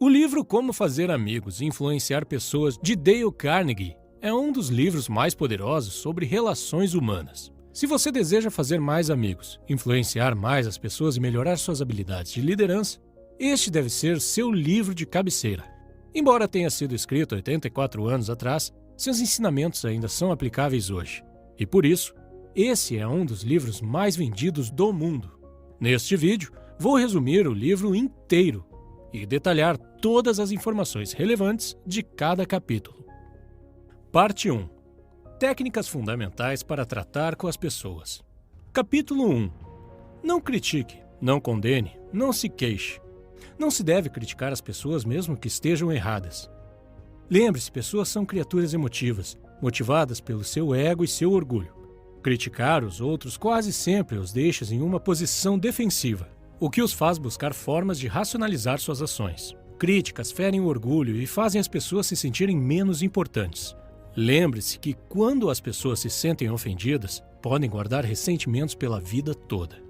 O livro Como Fazer Amigos e Influenciar Pessoas, de Dale Carnegie, é um dos livros mais poderosos sobre relações humanas. Se você deseja fazer mais amigos, influenciar mais as pessoas e melhorar suas habilidades de liderança, este deve ser seu livro de cabeceira. Embora tenha sido escrito 84 anos atrás, seus ensinamentos ainda são aplicáveis hoje. E por isso, esse é um dos livros mais vendidos do mundo. Neste vídeo, vou resumir o livro inteiro e detalhar todas as informações relevantes de cada capítulo. Parte 1. Técnicas fundamentais para tratar com as pessoas. Capítulo 1. Não critique, não condene, não se queixe. Não se deve criticar as pessoas mesmo que estejam erradas. Lembre-se, pessoas são criaturas emotivas, motivadas pelo seu ego e seu orgulho. Criticar os outros quase sempre os deixa em uma posição defensiva, o que os faz buscar formas de racionalizar suas ações. Críticas ferem o orgulho e fazem as pessoas se sentirem menos importantes. Lembre-se que quando as pessoas se sentem ofendidas, podem guardar ressentimentos pela vida toda.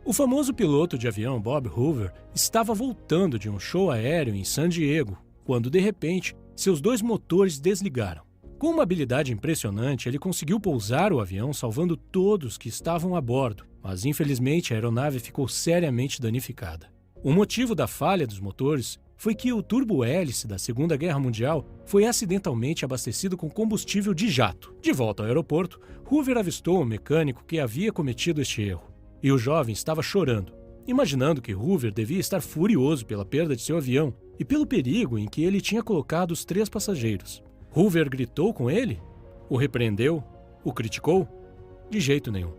O famoso piloto de avião Bob Hoover estava voltando de um show aéreo em San Diego, quando de repente seus 2 motores desligaram. Com uma habilidade impressionante, ele conseguiu pousar o avião salvando todos que estavam a bordo, mas infelizmente a aeronave ficou seriamente danificada. O motivo da falha dos motores foi que o turbo-hélice da Segunda Guerra Mundial foi acidentalmente abastecido com combustível de jato. De volta ao aeroporto, Hoover avistou o mecânico que havia cometido este erro, e o jovem estava chorando, imaginando que Hoover devia estar furioso pela perda de seu avião e pelo perigo em que ele tinha colocado os 3 passageiros. Hoover gritou com ele? O repreendeu? O criticou? De jeito nenhum.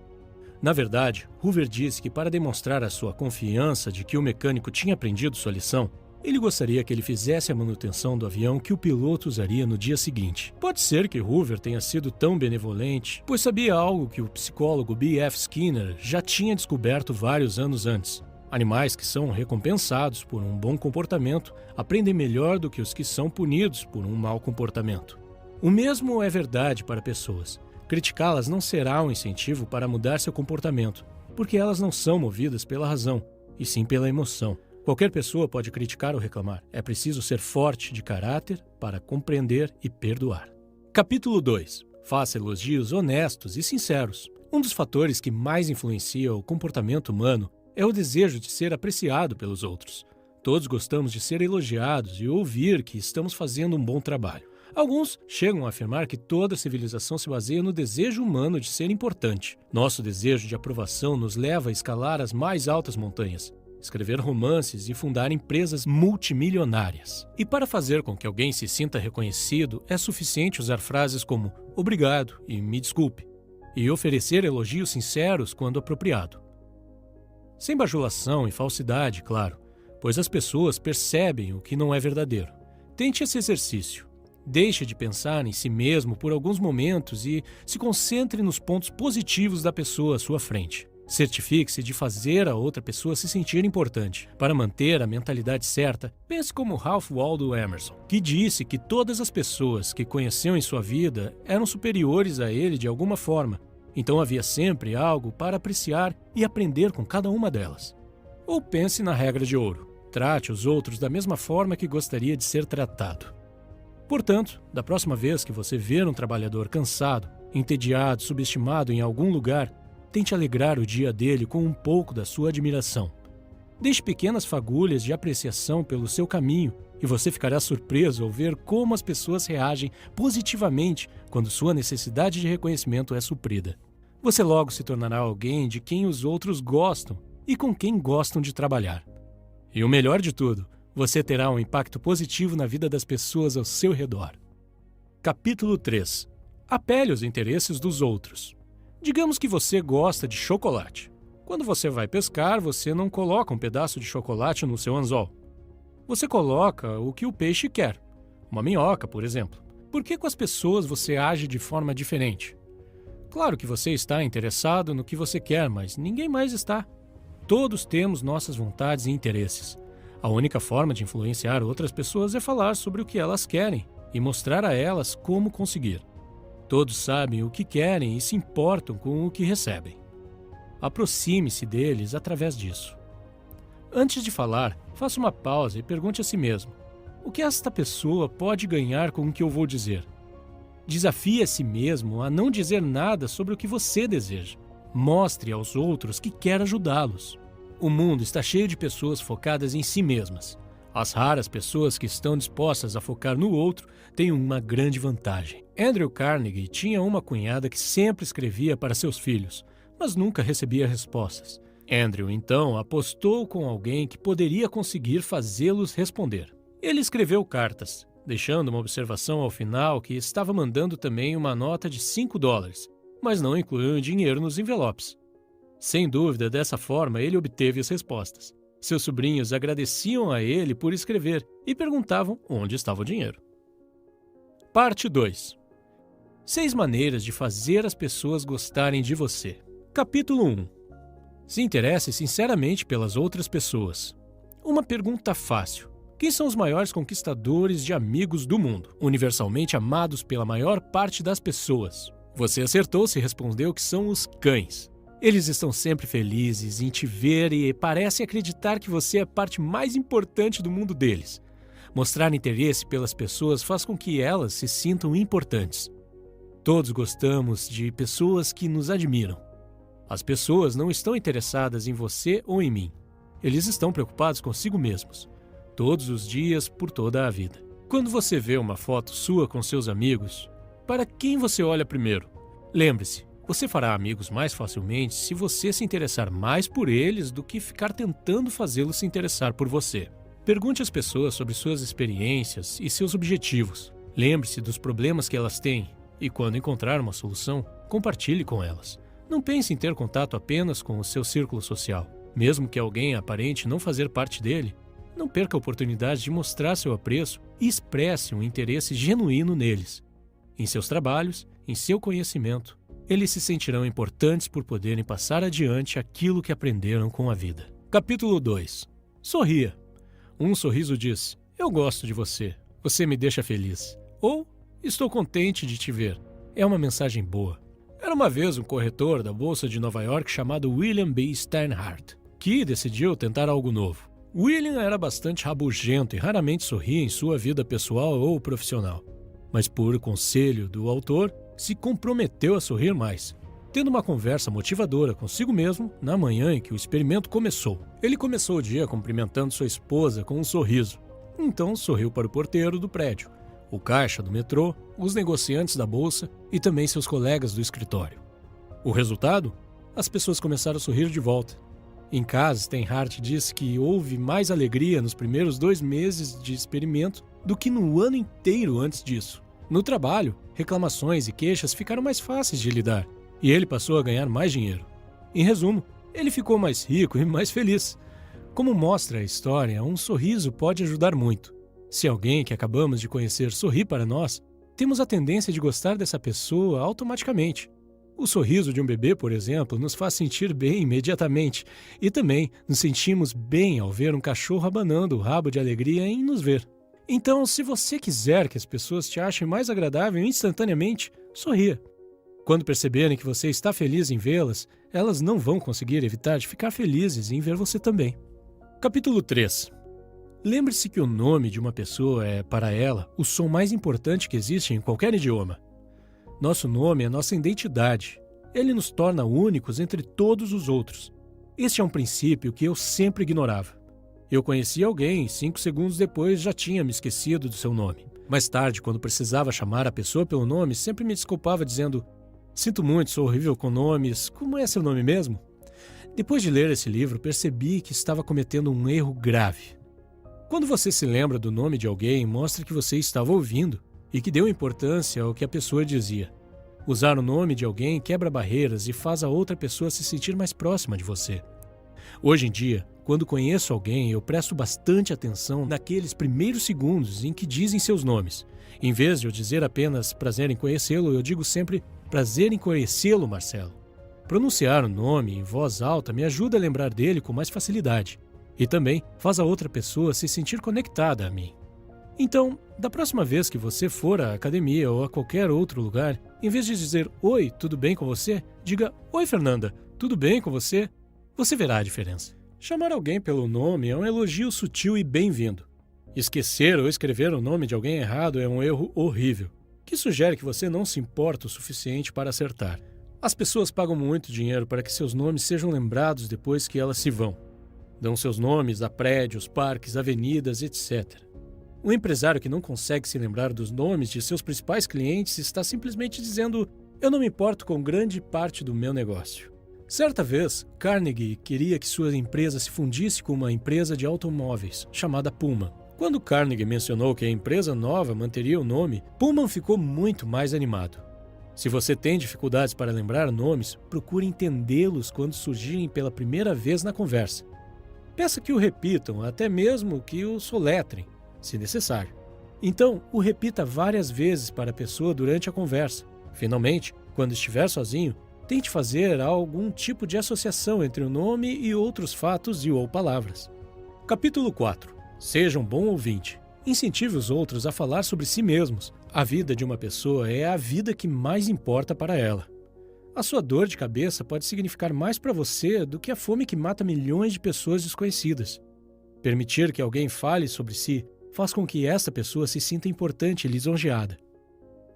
Na verdade, Hoover disse que para demonstrar a sua confiança de que o mecânico tinha aprendido sua lição, ele gostaria que ele fizesse a manutenção do avião que o piloto usaria no dia seguinte. Pode ser que Hoover tenha sido tão benevolente, pois sabia algo que o psicólogo B.F. Skinner já tinha descoberto vários anos antes. Animais que são recompensados por um bom comportamento aprendem melhor do que os que são punidos por um mau comportamento. O mesmo é verdade para pessoas. Criticá-las não será um incentivo para mudar seu comportamento, porque elas não são movidas pela razão, e sim pela emoção. Qualquer pessoa pode criticar ou reclamar. É preciso ser forte de caráter para compreender e perdoar. Capítulo 2. Faça elogios honestos e sinceros. Um dos fatores que mais influencia o comportamento humano é o desejo de ser apreciado pelos outros. Todos gostamos de ser elogiados e ouvir que estamos fazendo um bom trabalho. Alguns chegam a afirmar que toda civilização se baseia no desejo humano de ser importante. Nosso desejo de aprovação nos leva a escalar as mais altas montanhas, escrever romances e fundar empresas multimilionárias. E para fazer com que alguém se sinta reconhecido, é suficiente usar frases como "obrigado" e "me desculpe", e oferecer elogios sinceros quando apropriado. Sem bajulação e falsidade, claro, pois as pessoas percebem o que não é verdadeiro. Tente esse exercício. Deixe de pensar em si mesmo por alguns momentos e se concentre nos pontos positivos da pessoa à sua frente. Certifique-se de fazer a outra pessoa se sentir importante. Para manter a mentalidade certa, pense como Ralph Waldo Emerson, que disse que todas as pessoas que conheceu em sua vida eram superiores a ele de alguma forma. Então havia sempre algo para apreciar e aprender com cada uma delas. Ou pense na regra de ouro. Trate os outros da mesma forma que gostaria de ser tratado. Portanto, da próxima vez que você ver um trabalhador cansado, entediado, subestimado em algum lugar, tente alegrar o dia dele com um pouco da sua admiração. Deixe pequenas fagulhas de apreciação pelo seu caminho e você ficará surpreso ao ver como as pessoas reagem positivamente quando sua necessidade de reconhecimento é suprida. Você logo se tornará alguém de quem os outros gostam e com quem gostam de trabalhar. E o melhor de tudo, você terá um impacto positivo na vida das pessoas ao seu redor. Capítulo 3. Apele aos interesses dos outros. Digamos que você gosta de chocolate. Quando você vai pescar, você não coloca um pedaço de chocolate no seu anzol. Você coloca o que o peixe quer. Uma minhoca, por exemplo. Por que com as pessoas você age de forma diferente? Claro que você está interessado no que você quer, mas ninguém mais está. Todos temos nossas vontades e interesses. A única forma de influenciar outras pessoas é falar sobre o que elas querem e mostrar a elas como conseguir. Todos sabem o que querem e se importam com o que recebem. Aproxime-se deles através disso. Antes de falar, faça uma pausa e pergunte a si mesmo: O que esta pessoa pode ganhar com o que eu vou dizer? Desafie a si mesmo a não dizer nada sobre o que você deseja. Mostre aos outros que quer ajudá-los. O mundo está cheio de pessoas focadas em si mesmas. As raras pessoas que estão dispostas a focar no outro têm uma grande vantagem. Andrew Carnegie tinha uma cunhada que sempre escrevia para seus filhos, mas nunca recebia respostas. Andrew, então, apostou com alguém que poderia conseguir fazê-los responder. Ele escreveu cartas, deixando uma observação ao final que estava mandando também uma nota de $5, mas não incluiu dinheiro nos envelopes. Sem dúvida, dessa forma, ele obteve as respostas. Seus sobrinhos agradeciam a ele por escrever e perguntavam onde estava o dinheiro. Parte 2. 6 maneiras de fazer as pessoas gostarem de você. Capítulo 1. Se interesse sinceramente pelas outras pessoas. Uma pergunta fácil. Quem são os maiores conquistadores de amigos do mundo, universalmente amados pela maior parte das pessoas? Você acertou se respondeu que são os cães. Eles estão sempre felizes em te ver e parecem acreditar que você é a parte mais importante do mundo deles. Mostrar interesse pelas pessoas faz com que elas se sintam importantes. Todos gostamos de pessoas que nos admiram. As pessoas não estão interessadas em você ou em mim. Eles estão preocupados consigo mesmos. Todos os dias, por toda a vida. Quando você vê uma foto sua com seus amigos, para quem você olha primeiro? Lembre-se, você fará amigos mais facilmente se você se interessar mais por eles do que ficar tentando fazê-los se interessar por você. Pergunte às pessoas sobre suas experiências e seus objetivos. Lembre-se dos problemas que elas têm e, quando encontrar uma solução, compartilhe com elas. Não pense em ter contato apenas com o seu círculo social. Mesmo que alguém aparente não fazer parte dele, não perca a oportunidade de mostrar seu apreço e expresse um interesse genuíno neles. Em seus trabalhos, em seu conhecimento, eles se sentirão importantes por poderem passar adiante aquilo que aprenderam com a vida. Capítulo 2. Sorria. Um sorriso diz: eu gosto de você, você me deixa feliz. Ou, estou contente de te ver. É uma mensagem boa. Era uma vez um corretor da Bolsa de Nova York chamado William B. Steinhardt, que decidiu tentar algo novo. William era bastante rabugento e raramente sorria em sua vida pessoal ou profissional. Mas por conselho do autor, se comprometeu a sorrir mais, tendo uma conversa motivadora consigo mesmo na manhã em que o experimento começou. Ele começou o dia cumprimentando sua esposa com um sorriso. Então sorriu para o porteiro do prédio, o caixa do metrô, os negociantes da bolsa e também seus colegas do escritório. O resultado? As pessoas começaram a sorrir de volta. Em casa, Steinhardt disse que houve mais alegria nos primeiros 2 meses de experimento do que no ano inteiro antes disso. No trabalho, reclamações e queixas ficaram mais fáceis de lidar, e ele passou a ganhar mais dinheiro. Em resumo, ele ficou mais rico e mais feliz. Como mostra a história, um sorriso pode ajudar muito. Se alguém que acabamos de conhecer sorri para nós, temos a tendência de gostar dessa pessoa automaticamente. O sorriso de um bebê, por exemplo, nos faz sentir bem imediatamente, e também nos sentimos bem ao ver um cachorro abanando o rabo de alegria em nos ver. Então, se você quiser que as pessoas te achem mais agradável instantaneamente, sorria. Quando perceberem que você está feliz em vê-las, elas não vão conseguir evitar de ficar felizes em ver você também. Capítulo 3. Lembre-se que o nome de uma pessoa é, para ela, o som mais importante que existe em qualquer idioma. Nosso nome é nossa identidade. Ele nos torna únicos entre todos os outros. Este é um princípio que eu sempre ignorava. Eu conheci alguém e 5 segundos depois já tinha me esquecido do seu nome. Mais tarde, quando precisava chamar a pessoa pelo nome, sempre me desculpava dizendo: sinto muito, sou horrível com nomes, como é seu nome mesmo? Depois de ler esse livro, percebi que estava cometendo um erro grave. Quando você se lembra do nome de alguém, mostra que você estava ouvindo e que deu importância ao que a pessoa dizia. Usar o nome de alguém quebra barreiras e faz a outra pessoa se sentir mais próxima de você. Hoje em dia, quando conheço alguém, eu presto bastante atenção naqueles primeiros segundos em que dizem seus nomes. Em vez de eu dizer apenas prazer em conhecê-lo, eu digo sempre prazer em conhecê-lo, Marcelo. Pronunciar o nome em voz alta me ajuda a lembrar dele com mais facilidade. E também faz a outra pessoa se sentir conectada a mim. Então, da próxima vez que você for à academia ou a qualquer outro lugar, em vez de dizer oi, tudo bem com você? Diga oi, Fernanda, tudo bem com você? Você verá a diferença. Chamar alguém pelo nome é um elogio sutil e bem-vindo. Esquecer ou escrever o nome de alguém errado é um erro horrível, que sugere que você não se importa o suficiente para acertar. As pessoas pagam muito dinheiro para que seus nomes sejam lembrados depois que elas se vão. Dão seus nomes a prédios, parques, avenidas, etc. Um empresário que não consegue se lembrar dos nomes de seus principais clientes está simplesmente dizendo: eu não me importo com grande parte do meu negócio. Certa vez, Carnegie queria que sua empresa se fundisse com uma empresa de automóveis, chamada Pullman. Quando Carnegie mencionou que a empresa nova manteria o nome, Pullman ficou muito mais animado. Se você tem dificuldades para lembrar nomes, procure entendê-los quando surgirem pela primeira vez na conversa. Peça que o repitam, até mesmo que o soletrem, se necessário. Então, o repita várias vezes para a pessoa durante a conversa. Finalmente, quando estiver sozinho, tente fazer algum tipo de associação entre o nome e outros fatos e ou palavras. Capítulo 4. Seja um bom ouvinte. Incentive os outros a falar sobre si mesmos. A vida de uma pessoa é a vida que mais importa para ela. A sua dor de cabeça pode significar mais para você do que a fome que mata milhões de pessoas desconhecidas. Permitir que alguém fale sobre si faz com que essa pessoa se sinta importante e lisonjeada.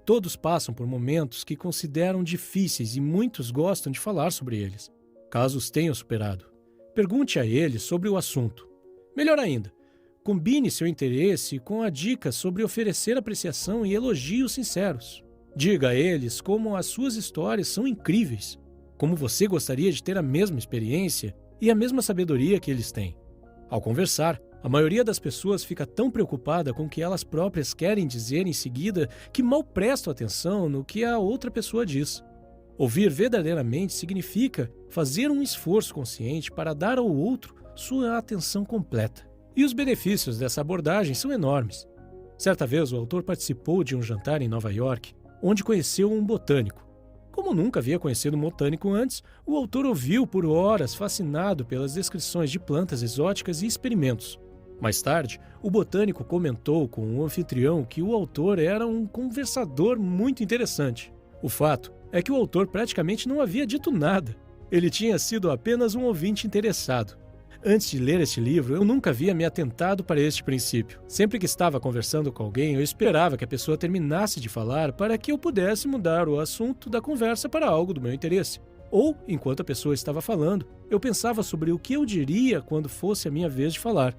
Todos passam por momentos que consideram difíceis e muitos gostam de falar sobre eles. Caso os tenham superado, pergunte a eles sobre o assunto. Melhor ainda, combine seu interesse com a dica sobre oferecer apreciação e elogios sinceros. Diga a eles como as suas histórias são incríveis, como você gostaria de ter a mesma experiência e a mesma sabedoria que eles têm. Ao conversar, a maioria das pessoas fica tão preocupada com o que elas próprias querem dizer em seguida que mal prestam atenção no que a outra pessoa diz. Ouvir verdadeiramente significa fazer um esforço consciente para dar ao outro sua atenção completa. E os benefícios dessa abordagem são enormes. Certa vez, o autor participou de um jantar em Nova York, onde conheceu um botânico. Como nunca havia conhecido um botânico antes, o autor ouviu por horas fascinado pelas descrições de plantas exóticas e experimentos. Mais tarde, o botânico comentou com o anfitrião que o autor era um conversador muito interessante. O fato é que o autor praticamente não havia dito nada. Ele tinha sido apenas um ouvinte interessado. Antes de ler este livro, eu nunca havia me atentado para este princípio. Sempre que estava conversando com alguém, eu esperava que a pessoa terminasse de falar para que eu pudesse mudar o assunto da conversa para algo do meu interesse. Ou, enquanto a pessoa estava falando, eu pensava sobre o que eu diria quando fosse a minha vez de falar.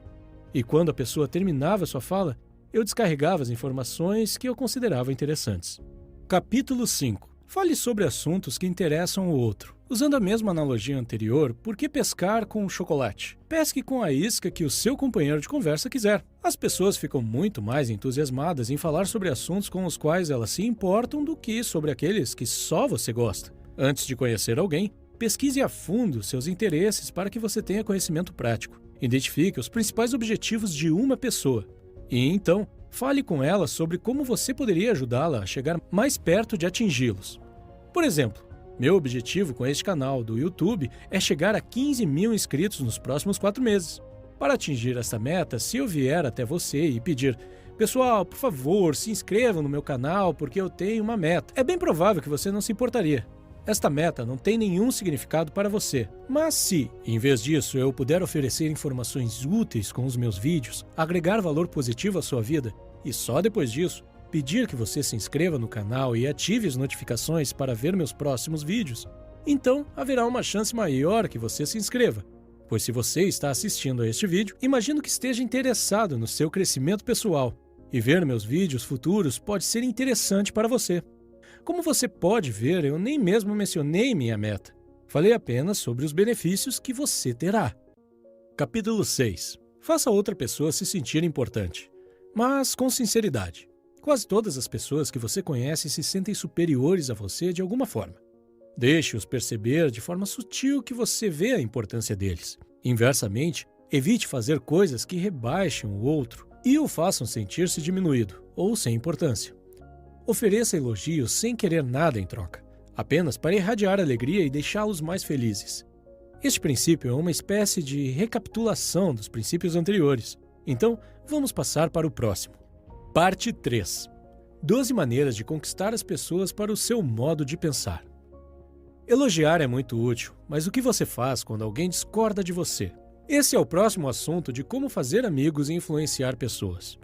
E quando a pessoa terminava sua fala, eu descarregava as informações que eu considerava interessantes. Capítulo 5. Fale sobre assuntos que interessam o outro. Usando a mesma analogia anterior, por que pescar com chocolate? Pesque com a isca que o seu companheiro de conversa quiser. As pessoas ficam muito mais entusiasmadas em falar sobre assuntos com os quais elas se importam do que sobre aqueles que só você gosta. Antes de conhecer alguém, pesquise a fundo seus interesses para que você tenha conhecimento prático. Identifique os principais objetivos de uma pessoa. E então, fale com ela sobre como você poderia ajudá-la a chegar mais perto de atingi-los. Por exemplo, meu objetivo com este canal do YouTube é chegar a 15 mil inscritos nos próximos 4 meses. Para atingir essa meta, se eu vier até você e pedir: pessoal, por favor, se inscrevam no meu canal porque eu tenho uma meta, é bem provável que você não se importaria. Esta meta não tem nenhum significado para você. Mas se, em vez disso, eu puder oferecer informações úteis com os meus vídeos, agregar valor positivo à sua vida, e só depois disso, pedir que você se inscreva no canal e ative as notificações para ver meus próximos vídeos, então haverá uma chance maior que você se inscreva. Pois se você está assistindo a este vídeo, imagino que esteja interessado no seu crescimento pessoal, e ver meus vídeos futuros pode ser interessante para você. Como você pode ver, eu nem mesmo mencionei minha meta. Falei apenas sobre os benefícios que você terá. Capítulo 6. Faça outra pessoa se sentir importante, mas com sinceridade. Quase todas as pessoas que você conhece se sentem superiores a você de alguma forma. Deixe-os perceber de forma sutil que você vê a importância deles. Inversamente, evite fazer coisas que rebaixem o outro e o façam sentir-se diminuído ou sem importância. Ofereça elogios sem querer nada em troca, apenas para irradiar alegria e deixá-los mais felizes. Este princípio é uma espécie de recapitulação dos princípios anteriores. Então, vamos passar para o próximo. Parte 3. 12 maneiras de conquistar as pessoas para o seu modo de pensar. Elogiar é muito útil, mas o que você faz quando alguém discorda de você? Esse é o próximo assunto de como fazer amigos e influenciar pessoas.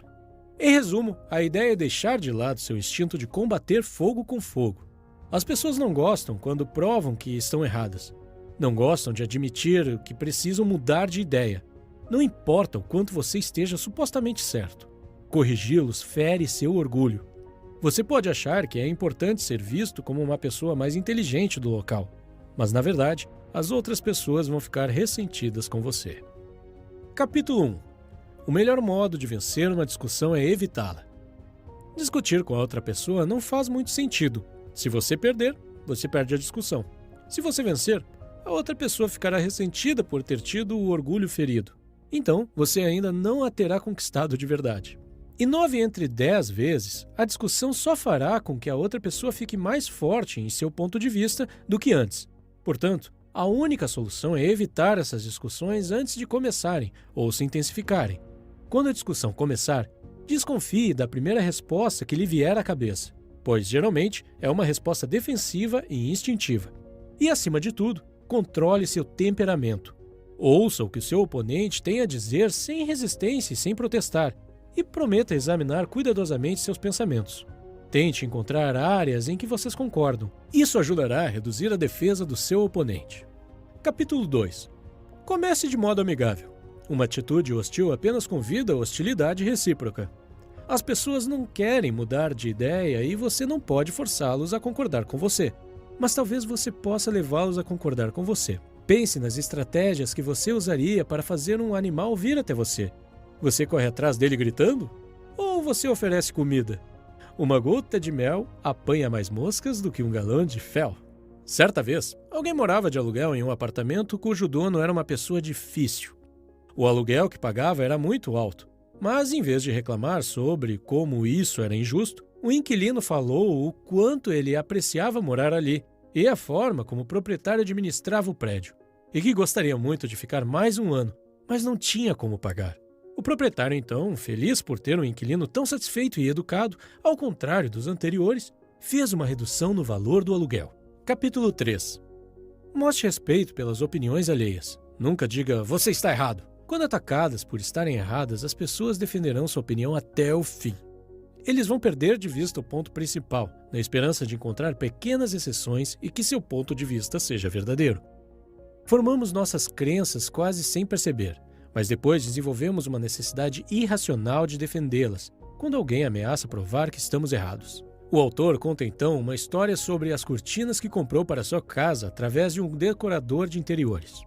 Em resumo, a ideia é deixar de lado seu instinto de combater fogo com fogo. As pessoas não gostam quando provam que estão erradas. Não gostam de admitir que precisam mudar de ideia. Não importa o quanto você esteja supostamente certo. Corrigi-los fere seu orgulho. Você pode achar que é importante ser visto como uma pessoa mais inteligente do local, mas na verdade, as outras pessoas vão ficar ressentidas com você. Capítulo 1. O melhor modo de vencer uma discussão é evitá-la. Discutir com a outra pessoa não faz muito sentido. Se você perder, você perde a discussão. Se você vencer, a outra pessoa ficará ressentida por ter tido o orgulho ferido. Então, você ainda não a terá conquistado de verdade. E 9 entre 10 vezes, a discussão só fará com que a outra pessoa fique mais forte em seu ponto de vista do que antes. Portanto, a única solução é evitar essas discussões antes de começarem ou se intensificarem. Quando a discussão começar, desconfie da primeira resposta que lhe vier à cabeça, pois geralmente é uma resposta defensiva e instintiva. E, acima de tudo, controle seu temperamento. Ouça o que o seu oponente tem a dizer sem resistência e sem protestar, e prometa examinar cuidadosamente seus pensamentos. Tente encontrar áreas em que vocês concordam. Isso ajudará a reduzir a defesa do seu oponente. Capítulo 2. Comece de modo amigável. Uma atitude hostil apenas convida a hostilidade recíproca. As pessoas não querem mudar de ideia e você não pode forçá-los a concordar com você. Mas talvez você possa levá-los a concordar com você. Pense nas estratégias que você usaria para fazer um animal vir até você. Você corre atrás dele gritando? Ou você oferece comida? Uma gota de mel apanha mais moscas do que um galão de fel. Certa vez, alguém morava de aluguel em um apartamento cujo dono era uma pessoa difícil. O aluguel que pagava era muito alto, mas em vez de reclamar sobre como isso era injusto, o inquilino falou o quanto ele apreciava morar ali e a forma como o proprietário administrava o prédio, e que gostaria muito de ficar mais um ano, mas não tinha como pagar. O proprietário, então, feliz por ter um inquilino tão satisfeito e educado, ao contrário dos anteriores, fez uma redução no valor do aluguel. Capítulo 3. Mostre respeito pelas opiniões alheias. Nunca diga, você está errado. Quando atacadas por estarem erradas, as pessoas defenderão sua opinião até o fim. Eles vão perder de vista o ponto principal, na esperança de encontrar pequenas exceções e que seu ponto de vista seja verdadeiro. Formamos nossas crenças quase sem perceber, mas depois desenvolvemos uma necessidade irracional de defendê-las, quando alguém ameaça provar que estamos errados. O autor conta então uma história sobre as cortinas que comprou para sua casa através de um decorador de interiores.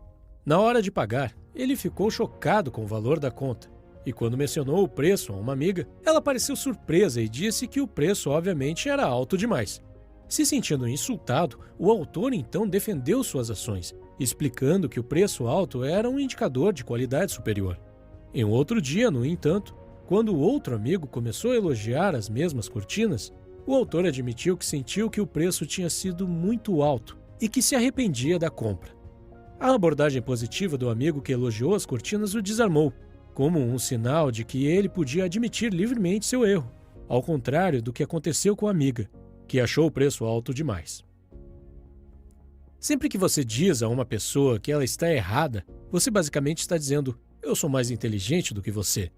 Na hora de pagar, ele ficou chocado com o valor da conta, e quando mencionou o preço a uma amiga, ela pareceu surpresa e disse que o preço obviamente era alto demais. Se sentindo insultado, o autor então defendeu suas ações, explicando que o preço alto era um indicador de qualidade superior. Em um outro dia, no entanto, quando o outro amigo começou a elogiar as mesmas cortinas, o autor admitiu que sentiu que o preço tinha sido muito alto e que se arrependia da compra. A abordagem positiva do amigo que elogiou as cortinas o desarmou, como um sinal de que ele podia admitir livremente seu erro, ao contrário do que aconteceu com a amiga, que achou o preço alto demais. Sempre que você diz a uma pessoa que ela está errada, você basicamente está dizendo, eu sou mais inteligente do que você.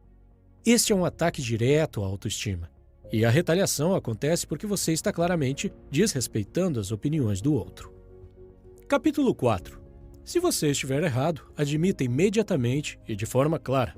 Este é um ataque direto à autoestima. E a retaliação acontece porque você está claramente desrespeitando as opiniões do outro. Capítulo 4. Se você estiver errado, admita imediatamente e de forma clara.